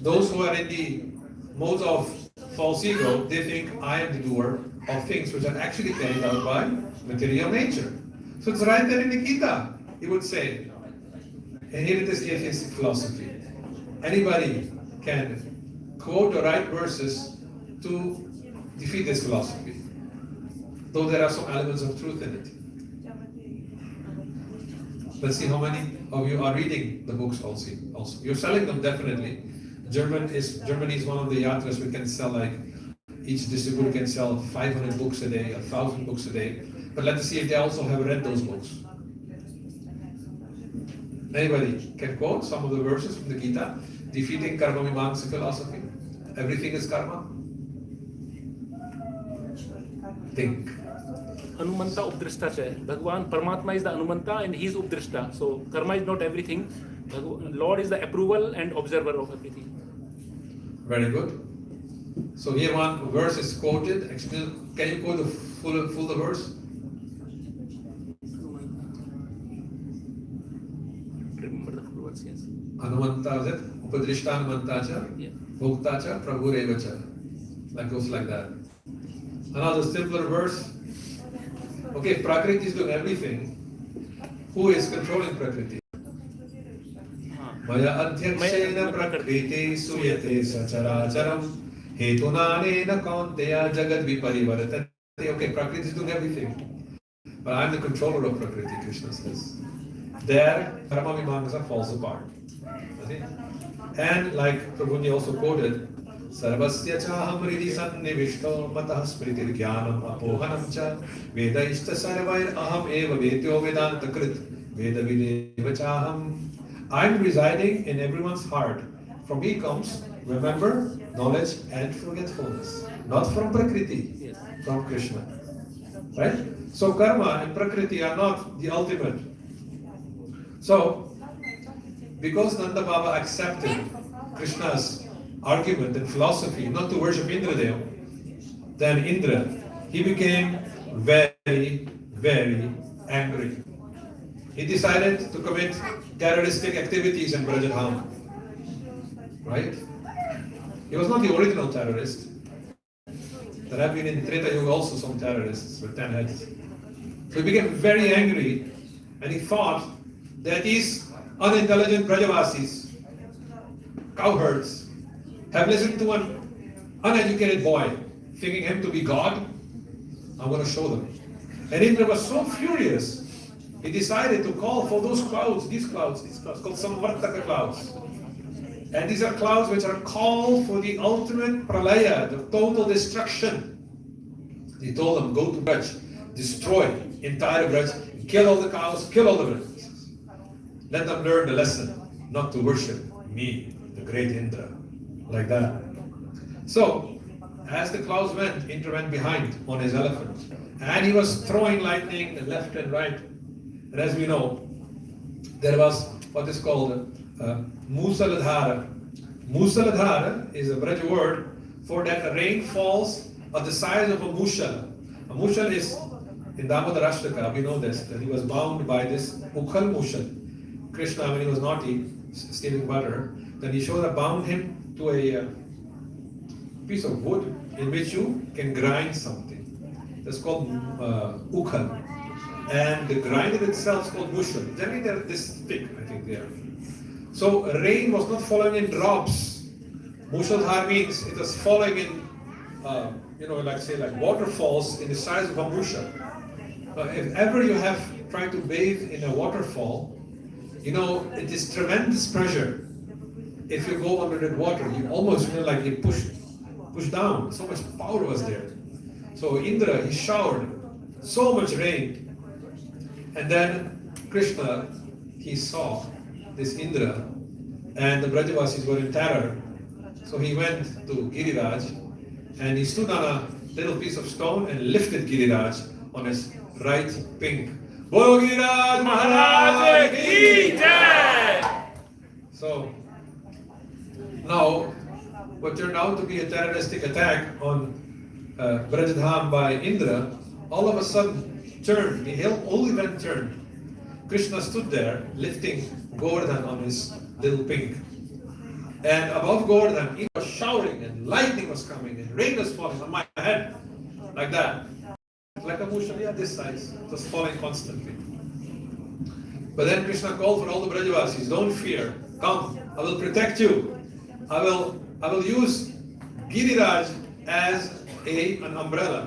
Those who are in the modes of false ego, they think I am the doer of things which are actually carried out by material nature. So it's right there in the Gita, he would say. And here it is atheistic philosophy. Anybody can quote or write verses to defeat this philosophy, though there are some elements of truth in it. Let's see how many of you are reading the books also. You're selling them definitely. Germany is one of the yatras we can sell, like each distributor can sell 500 books a day, 1,000 books a day. But let's see if they also have read those books. Anybody can quote some of the verses from the Gita defeating karma mimamsa philosophy? Everything is karma? Think. Anumanta Updrashta hai. Bhagwan Paramatma is the Anumanta and he is Updrashta. So karma is not everything. Lord is the approval and observer of everything. Very good. So here one verse is quoted. Actually, can you quote the full the verse? Remember the full words, yes. Anumanta is it? Upadrishta Anumantacha, Yeah. Bhoktacha, Prabhu Revacha. That goes like that. Another simpler verse. Okay, if Prakriti is doing everything, who is controlling Prakriti? Maya adhyakshena prakriti suyate sacharacharam hetunanena kaunteya jagad viparivartate. Okay, Prakriti is doing everything. But I'm the controller of Prakriti, Krishna says. There, Karma Mimamsa falls apart. Okay? And like Prabhuji also quoted, Sarvasya chaham ridi sannivishto matah smritir jnanam apohanam cha vedaishta sarvair aham eva vedyo vedanta krit veda videva chaham. I'm residing in everyone's heart. From me comes, remember, knowledge and forgetfulness. Not from Prakriti, Yes. from Krishna. Right? So karma and Prakriti are not the ultimate. So, because Nanda Baba accepted Krishna's argument and philosophy not to worship Indradev, then Indra, he became very, very angry. He decided to commit terroristic activities in Brajadham. Right? He was not the original terrorist. There have been in Treta Yuga also some terrorists with 10 heads. So he became very angry and he thought that these unintelligent Brajavasis, cowherds, have listened to an uneducated boy, thinking him to be God. I'm going to show them. And Indra was so furious, he decided to call for those clouds, these clouds called Samvartaka clouds. And these are clouds which are called for the ultimate pralaya, the total destruction. He told them, go to Braj, destroy entire Braj, kill all the cows, kill all the Brajavasis. Let them learn the lesson, not to worship me, the great Indra, like that. So, as the clouds went, Indra went behind on his elephant. And he was throwing lightning left and right. And as we know, there was what is called Musaladhara. Musaladhara is a Braj word for that rain falls at the size of a mushal. A mushal is, in Damodarashtaka, we know this, that he was bound by this Ukhal mushal. Krishna, when he was naughty, stealing butter, then Yashoda bound him to a piece of wood in which you can grind something. That's called Ukhal. And the grinder itself is called mushal. Generally they're this thick, I think they are. So rain was not falling in drops. Mushaldhar means it was falling in, like waterfalls in the size of a mushal. If ever you have tried to bathe in a waterfall, you know it is tremendous pressure. If you go under that water, you almost feel like you push down. So much power was there. So Indra, he showered so much rain. And then Krishna, he saw this Indra, and the Brajavasis were in terror. So he went to Giriraj, and he stood on a little piece of stone and lifted Giriraj on his right pink. Bolo Giriraj Maharaj ki jai! So now, what turned out to be a terroristic attack on Brajadham by Indra, all of a sudden turned, the hill only went turned. Krishna stood there lifting Govardhan on his little pink. And above Govardhan, he was shouting and lightning was coming and rain was falling on my head. Like that. Like a mushal, this size. It was falling constantly. But then Krishna called for all the Brajavasis, don't fear, come, I will protect you. I will use Giriraj as an umbrella.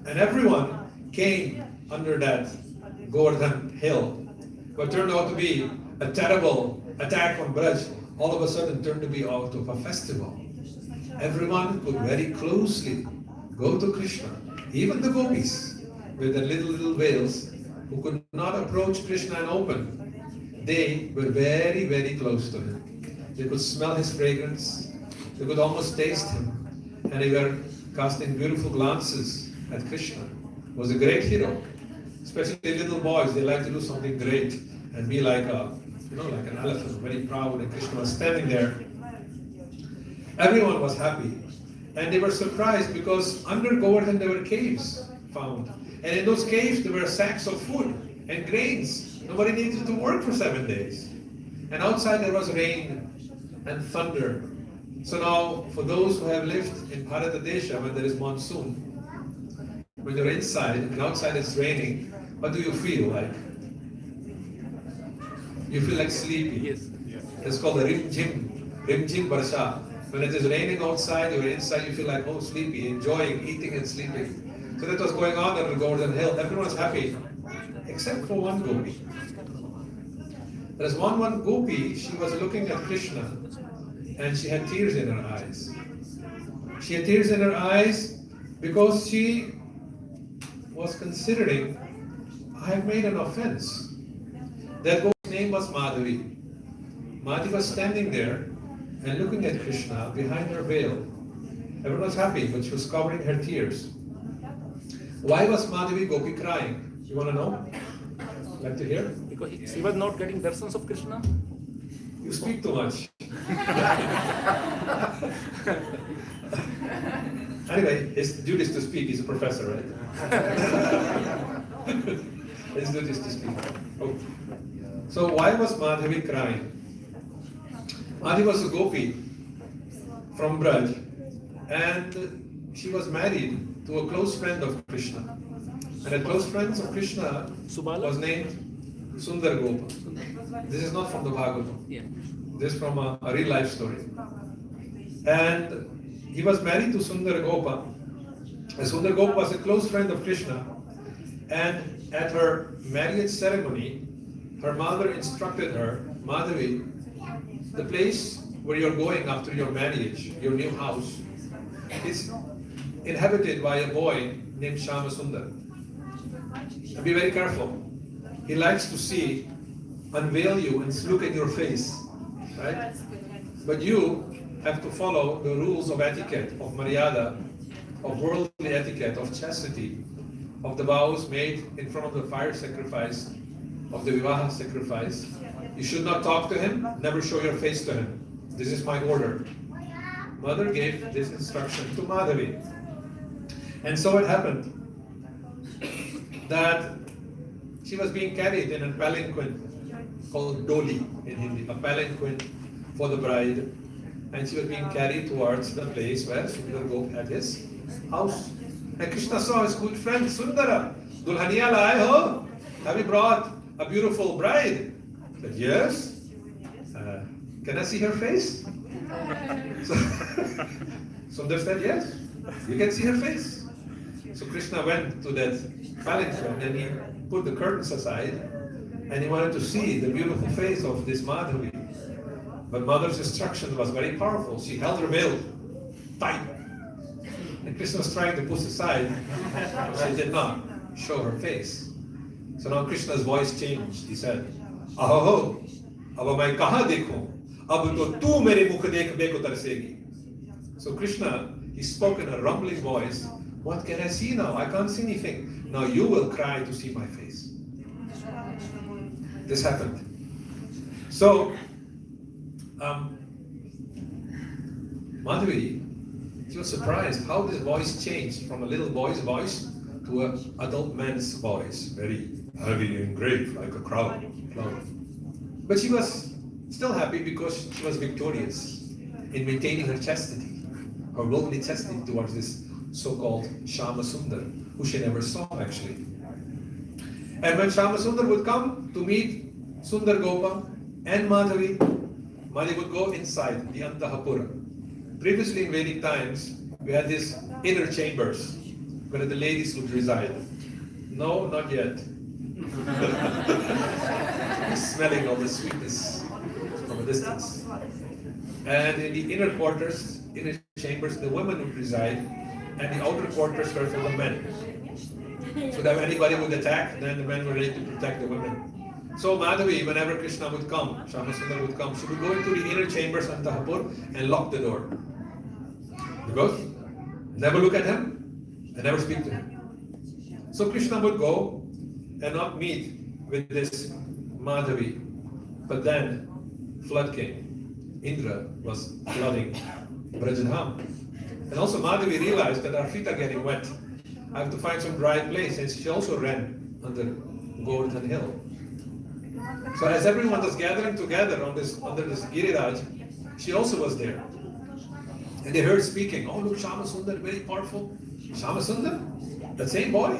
And everyone came under that Govardhan hill. What turned out to be a terrible attack on Braj, all of a sudden turned to be out of a festival. Everyone could very closely go to Krishna. Even the gopis, with their little veils, who could not approach Krishna in open, they were very, very close to him. They could smell his fragrance. They could almost taste him. And they were casting beautiful glances at Krishna. He was a great hero. Especially little boys, they like to do something great and be like an elephant, very proud. And Krishna was standing there. Everyone was happy. And they were surprised because under Govardhan there were caves found. And in those caves there were sacks of food and grains. Nobody needed to work for 7 days. And outside there was rain and thunder. So now, for those who have lived in Bharatadesha when there is monsoon, when you're inside and outside it's raining, what do you feel like? You feel like sleepy. Yes. It's called the rim-jim barsha. When it is raining outside, you're inside, you feel like, oh, sleepy, enjoying, eating and sleeping. So that was going on under Govardhan Hill. Everyone was happy, except for one gopi. There's one gopi, she was looking at Krishna, and she had tears in her eyes. She had tears in her eyes because she was considering, I have made an offense. That gopi's name was Madhavi. Madhavi was standing there and looking at Krishna behind her veil. Everyone was happy, but she was covering her tears. Why was Madhavi Gopi crying? You want to know? Like to hear? Because she was not getting darsans of Krishna. You speak too much. Anyway, his duty is to speak. He's a professor, right? His duty is to speak. Oh. So why was Madhavi crying? Madhavi was a gopi from Braj, and she was married to a close friend of Krishna. And a close friend of Krishna was named Sundar Gopa. This is not from the Bhagavatam. Yeah. This is from a real life story. And he was married to Sundar Gopa. And Sundar Gopa was a close friend of Krishna. And at her marriage ceremony, her mother instructed her, Madhavi, the place where you're going after your marriage, your new house, is inhabited by a boy named Shama Sundar. And be very careful. He likes to see, unveil you and look at your face, right? But you have to follow the rules of etiquette, of maryada, of worldly etiquette, of chastity, of the vows made in front of the fire sacrifice, of the vivaha sacrifice. You should not talk to him, never show your face to him. This is my order. Mother gave this instruction to Madhavi. And so it happened that she was being carried in a palanquin called doli in Hindi, a palanquin for the bride. And she was being carried towards the place where Sundar Gop had his house. And Krishna saw his good friend Sundara. Dulhaniya laaye ho? Have you brought a beautiful bride? He said, yes. Can I see her face? So, Sundar said, yes. You can see her face. So Krishna went to that palanquin and he put the curtains aside and he wanted to see the beautiful face of this Madhavi. But mother's instruction was very powerful. She held her veil tight. And Krishna was trying to push aside. She did not show her face. So now Krishna's voice changed. He said, Aho, aba main kaha dekhu? Ab to tu mere mukh dekhne ko tarsegi. So Krishna, he spoke in a rumbling voice. What can I see now? I can't see anything. Now you will cry to see my face. This happened. So, Madhavi, she was surprised how this voice changed from a little boy's voice to an adult man's voice, very heavy and grave, like a cloud. But she was still happy because she was victorious in maintaining her chastity, her worldly chastity towards this so-called Shama Sundar, who she never saw actually. And when Shama Sundar would come to meet Sundar Gopa and Madhavi, Madhavi would go inside the Antahapura. Previously in Vedic times, we had these inner chambers where the ladies would reside. No, not yet. Smelling of the sweetness from a distance. And in the inner quarters, inner chambers, the women would reside, and the outer quarters were for the men. So that if anybody would attack, then the men were ready to protect the women. So Madhavi, whenever Krishna would come, Shama Sundar would come, she would go into the inner chambers of Antahapur and lock the door. Because never look at him and never speak to him. So Krishna would go and not meet with this Madhavi. But then flood came. Indra was flooding Brajadham. And also Madhavi realized that our feet are getting wet. I have to find some dry place, and she also ran under Govardhan hill. So as everyone was gathering together on this under this Giriraj, she also was there. And they heard speaking, oh look, Shama Sundar, very powerful. Shama Sundar? The same boy?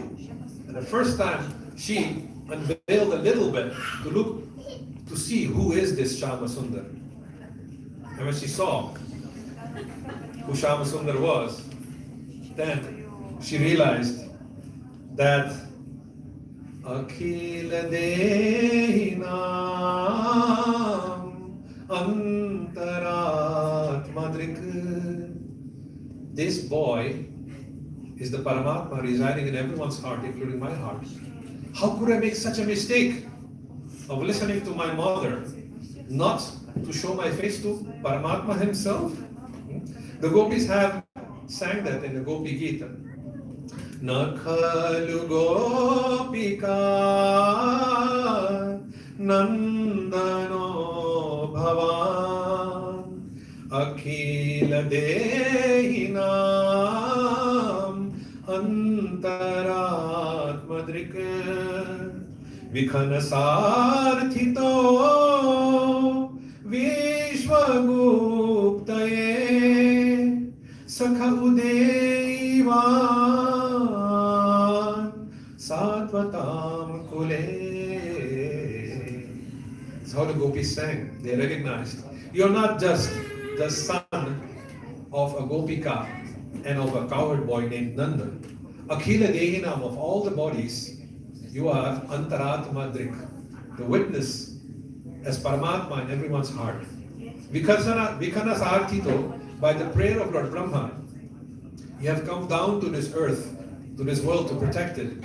And the first time she unveiled a little bit to look, to see who is this Shama Sundar. And when she saw who Shama Sundar was, then she realized that Akhila Dehinam Antaratmadrik. This boy is the Paramatma residing in everyone's heart, including my heart. How could I make such a mistake of listening to my mother, not to show my face to Paramatma himself? The gopis have sang that in the Gopi Gita. Nakhalu gopika nandano bhavan akhila dehinam antaratmadrik vikhanasarthito vishwaguptaye sakha udeivan satvatam kule. That's how the gopis sang. They recognized, you're not just the son of a gopika and of a cowherd boy named Nanda. Akhila Dehinam, of all the bodies, you are Antaratmadrik, the witness as Paramatma in everyone's heart. Vikanas Artito, by the prayer of Lord Brahma, you have come down to this earth, to this world to protect it.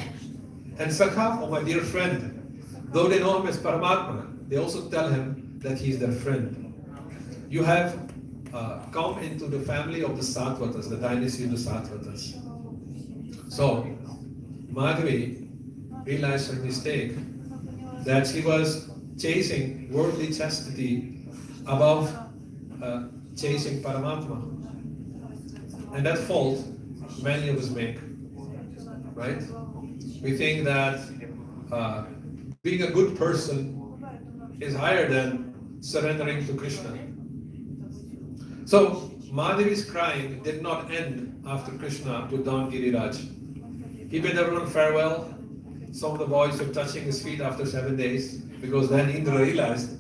And Sakha, oh my dear friend, though they know him as Paramatma, they also tell him that he is their friend. You have come into the family of the Sattvatas, the dynasty of the Sattvatas. So, Madhavi realized her mistake, that she was chasing worldly chastity above chasing Paramatma. And that fault many of us make, right? We think that being a good person is higher than surrendering to Krishna. So Madhavi's crying did not end after Krishna put down Giriraj. He bid everyone farewell. Some of the boys were touching his feet after 7 days, because then Indra realized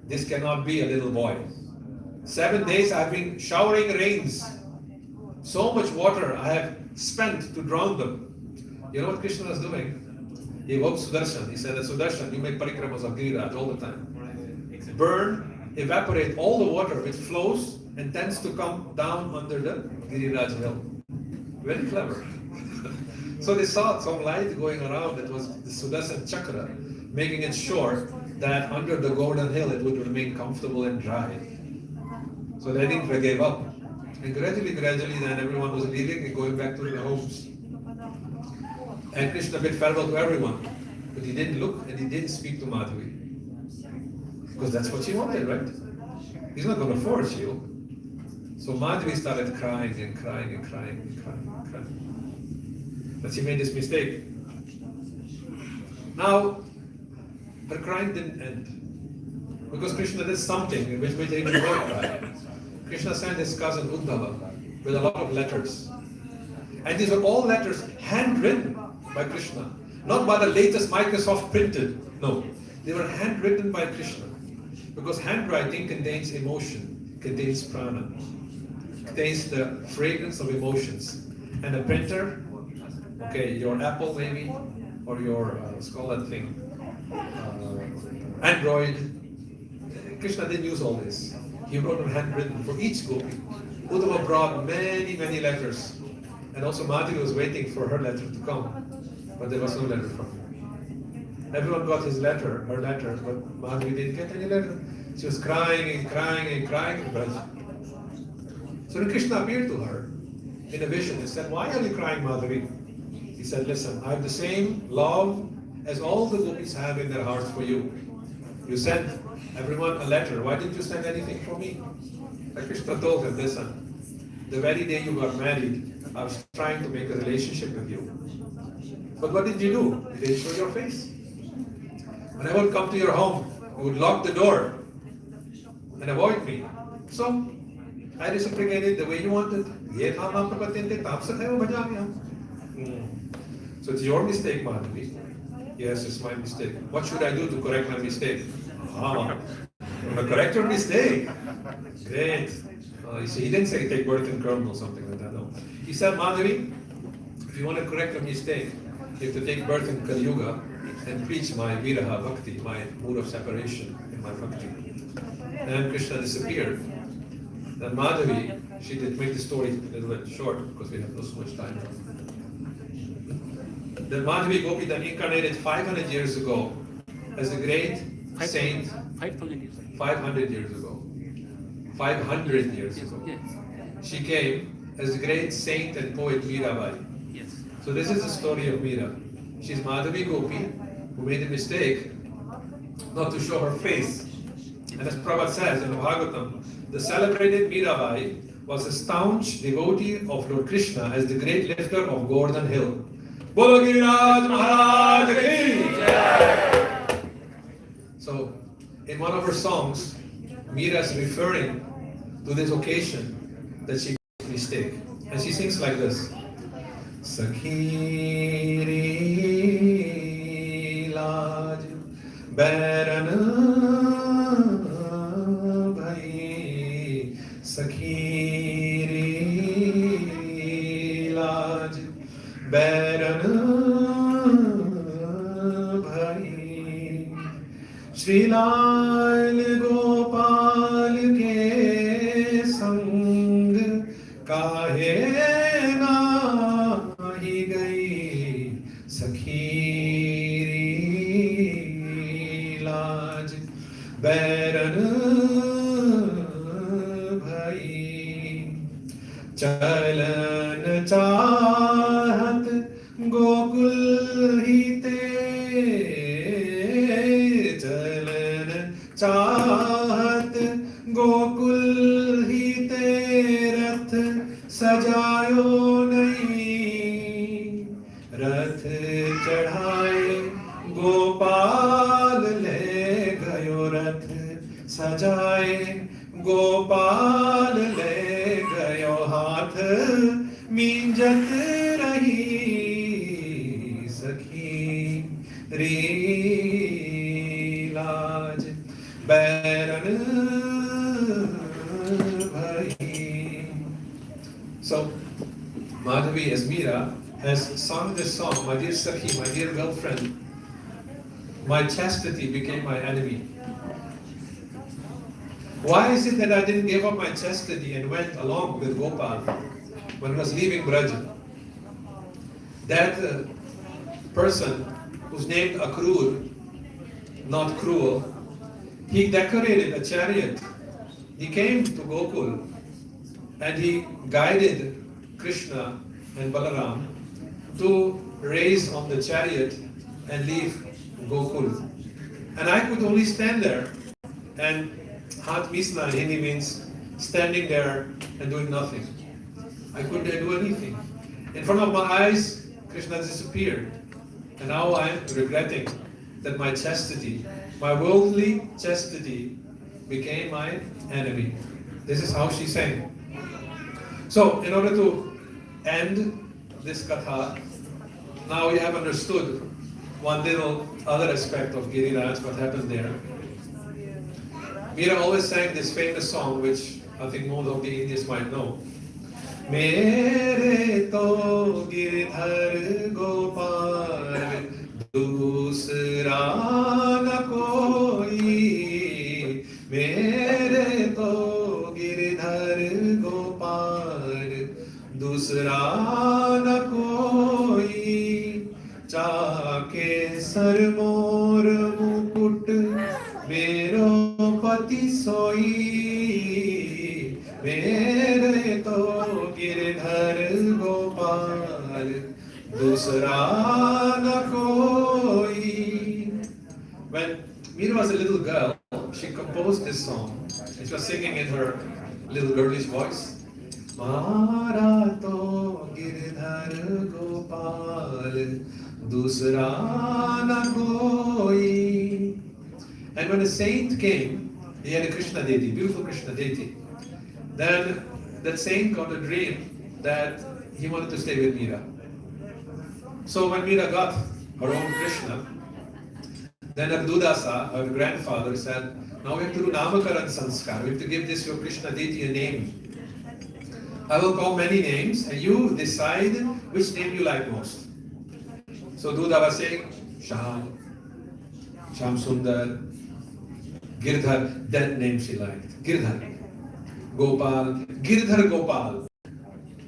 this cannot be a little boy. 7 days I've been showering rains. So much water I have spent to drown them. You know what Krishna was doing? He woke Sudarshan. He said, Sudarshan, you make parikramas of Giriraj all the time. Burn, evaporate all the water which flows and tends to come down under the Giriraj hill. Very clever. So they saw some light going around. It was the Sudarshan chakra, making it sure that under the Govardhan hill it would remain comfortable and dry. So they didn't gave up. And gradually then everyone was leaving and going back to their homes. And Krishna bid farewell to everyone. But he didn't look and he didn't speak to Madhavi. Because that's what she wanted, right? He's not going to force you. So Madhavi started crying and crying and crying and crying and crying. But she made this mistake. Now, her crying didn't end. Because Krishna did something which made her even more cry. Krishna sent his cousin Uddhava with a lot of letters. And these were all letters handwritten by Krishna. Not by the latest Microsoft printed. No. They were handwritten by Krishna. Because handwriting contains emotion, contains prana, contains the fragrance of emotions. And a printer, okay, your Apple maybe, or your, let's call that thing, Android. Krishna didn't use all this. He wrote them handwritten for each gopi. Uddhava brought many, many letters. And also Madhavi was waiting for her letter to come. But there was no letter from her. Everyone got his letter, her letter, but Madhavi didn't get any letter. She was crying and crying and crying. So then Krishna appeared to her in a vision and said, why are you crying, Madhavi? He said, listen, I have the same love as all the gopis have in their hearts for you. You sent everyone a letter. Why didn't you send anything for me? And Krishna told him, listen, the very day you got married, I was trying to make a relationship with you. But what did you do? You didn't show your face. When I would come to your home, you would lock the door and avoid me. So, I reciprocated the way you wanted. ये था हम आपको कहते थे, ताप से थे वो बजा गया. So it's your mistake, Madhavi. Yes, it's my mistake. What should I do to correct my mistake? Ah, I'm gonna correct your mistake. Great. You see, he didn't say take birth in Köln or something like that. No. He said, Madhavi, if you want to correct a mistake, you have to take birth in Kali Yuga and preach my viraha bhakti, my mood of separation in my bhakti. And Krishna disappeared. Then Madhavi, she did make the story a little bit short because we have not so much time. Then Madhavi Gopi then incarnated 500 years ago as a great saint. 5,000 years. 500 years ago. 500 years ago. Yes. She came as a great saint and poet Mirabai. Yes. So this is the story of Mira. She's Madhavi Gopi who made a mistake not to show her face. And as Prabhupada says in the Bhagavatam, the celebrated Mirabai was a staunch devotee of Lord Krishna as the great lifter of Govardhan hill. Bolo Giriraj Maharaj Ki! So, in one of her songs, Mira is referring to this occasion that she made a mistake. And she sings like this. Sakhi ri laj bairan bhai Sakhi ri laj bairan bhai Shri Lal Gopal ke sang kahe nahi gayi Sakhi ri laj bairan bhai Chalan chahat gokul hi te चाहत गोकुल ही ते रथ सजायो नहीं रथ चढ़ाए गोपाल ले गयो रथ सजाए गोपाल ले गयो हाथ मींजत रही सखी री लाज So, Madhavi as Mira has sung this song, my dear Sakhi, my dear girlfriend, my chastity became my enemy. Why is it that I didn't give up my chastity and went along with Gopal when I was leaving Braja? That person who's named Akrur, not cruel, he decorated a chariot. He came to Gokul and he guided Krishna and Balaram to race on the chariot and leave Gokul. And I could only stand there, and Hat Misna in Hindi means standing there and doing nothing. I couldn't do anything. In front of my eyes, Krishna disappeared. And now I'm regretting that my chastity, my worldly chastity, became my enemy. This is how she sang. So, in order to end this katha, now we have understood one little other aspect of Giriraj, what happened there. Mira always sang this famous song, which I think most of the Indians might know. Mere to girdhar gopal dusra na koi Mere to girdhar gopal dusra na koi Chaake sar mor mukut mero pati soi Mere to girdhar gopal dusra na koi. When Mira was a little girl, she composed this song. She was singing in her little girlish voice. मारा तो गिरधर गोपाल दूसरा न कोई. And when a saint came, he had a Krishna deity, beautiful Krishna deity. Then that saint got a dream that he wanted to stay with Meera. So when Meera got her own Krishna, then Ardudasa, her grandfather, said, now we have to do Namakaran Sanskar. We have to give this your Krishna deity a name. I will call many names and you decide which name you like most. So Duda was saying, Sham, Sham Sundar, Girdhar, that name she liked. Girdhar. Gopal, Girdhar Gopal.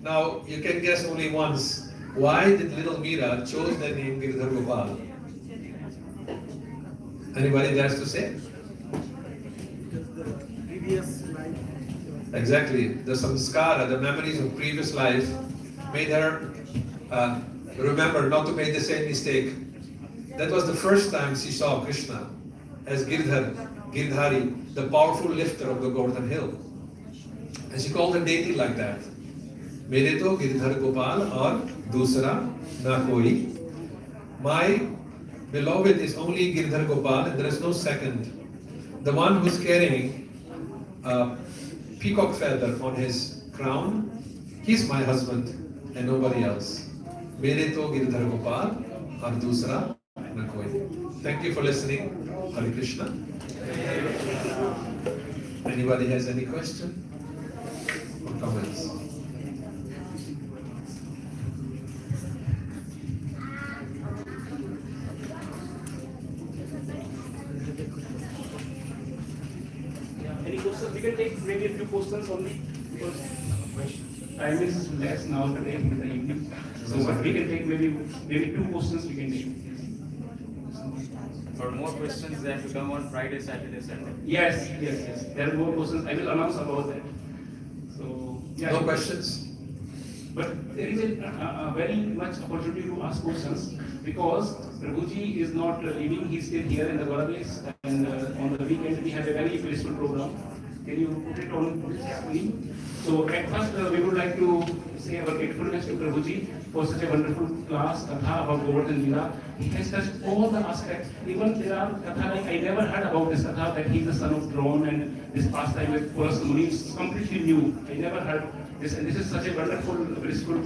Now you can guess only once. Why did little Meera chose the name Girdhar Gopal? Anybody dares to say? Previous life. Exactly. The samskara, the memories of previous life, made her remember not to make the same mistake. That was the first time she saw Krishna as Girdhar, Girdhari, the powerful lifter of the Govardhan hill. And she called her deity like that. Mere to Girdhar Gopal or Dusra na koi. My beloved is only Girdhar Gopal and there is no second. The one who's carrying a peacock feather on his crown, he's my husband and nobody else. Mere to Girdhar Gopal or Dusra na koi. Thank you for listening. Hare Krishna. Anybody has any question or comments? Any questions? We can take maybe a few questions only because time is less now today in the evening. So but we can take maybe 2 questions we can take. For more questions, they have to come on Friday, Saturday, Sunday. Yes. There are more questions. I will announce about that. So yeah. No questions? But there is a very much opportunity to ask questions because Prabhuji is not leaving, he is still here in the Gauradesh and on the weekend we have a very peaceful program. Can you put it on screen? So at first we would like to say our gratefulness to Prabhuji for such a wonderful class, Katha about Govardhan Lila. He has touched all the aspects. Even there are Katha like I never heard about this Katha that he is the son of Drone and this pastime with Puras Muni is completely new. I never heard this, and this is such a wonderful, blissful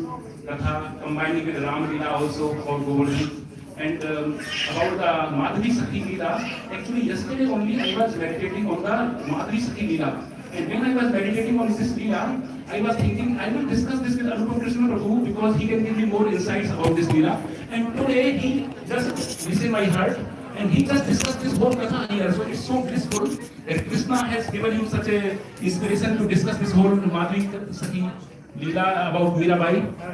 Katha combining with Ram Lila also about Govardhan. And about the Madhvi Sakhi Leela, actually yesterday only I was meditating on the Madhvi Sakhi Leela. And when I was meditating on this Leela, I was thinking I will discuss this with Anupam Krishna Prabhu because he can give me more insights about this Leela. And today he just listened my heart and he just discussed this whole Katha here. So it's so blissful that Krishna has given him such a inspiration to discuss this whole Madhvi Sakhi Leela about Mirabai.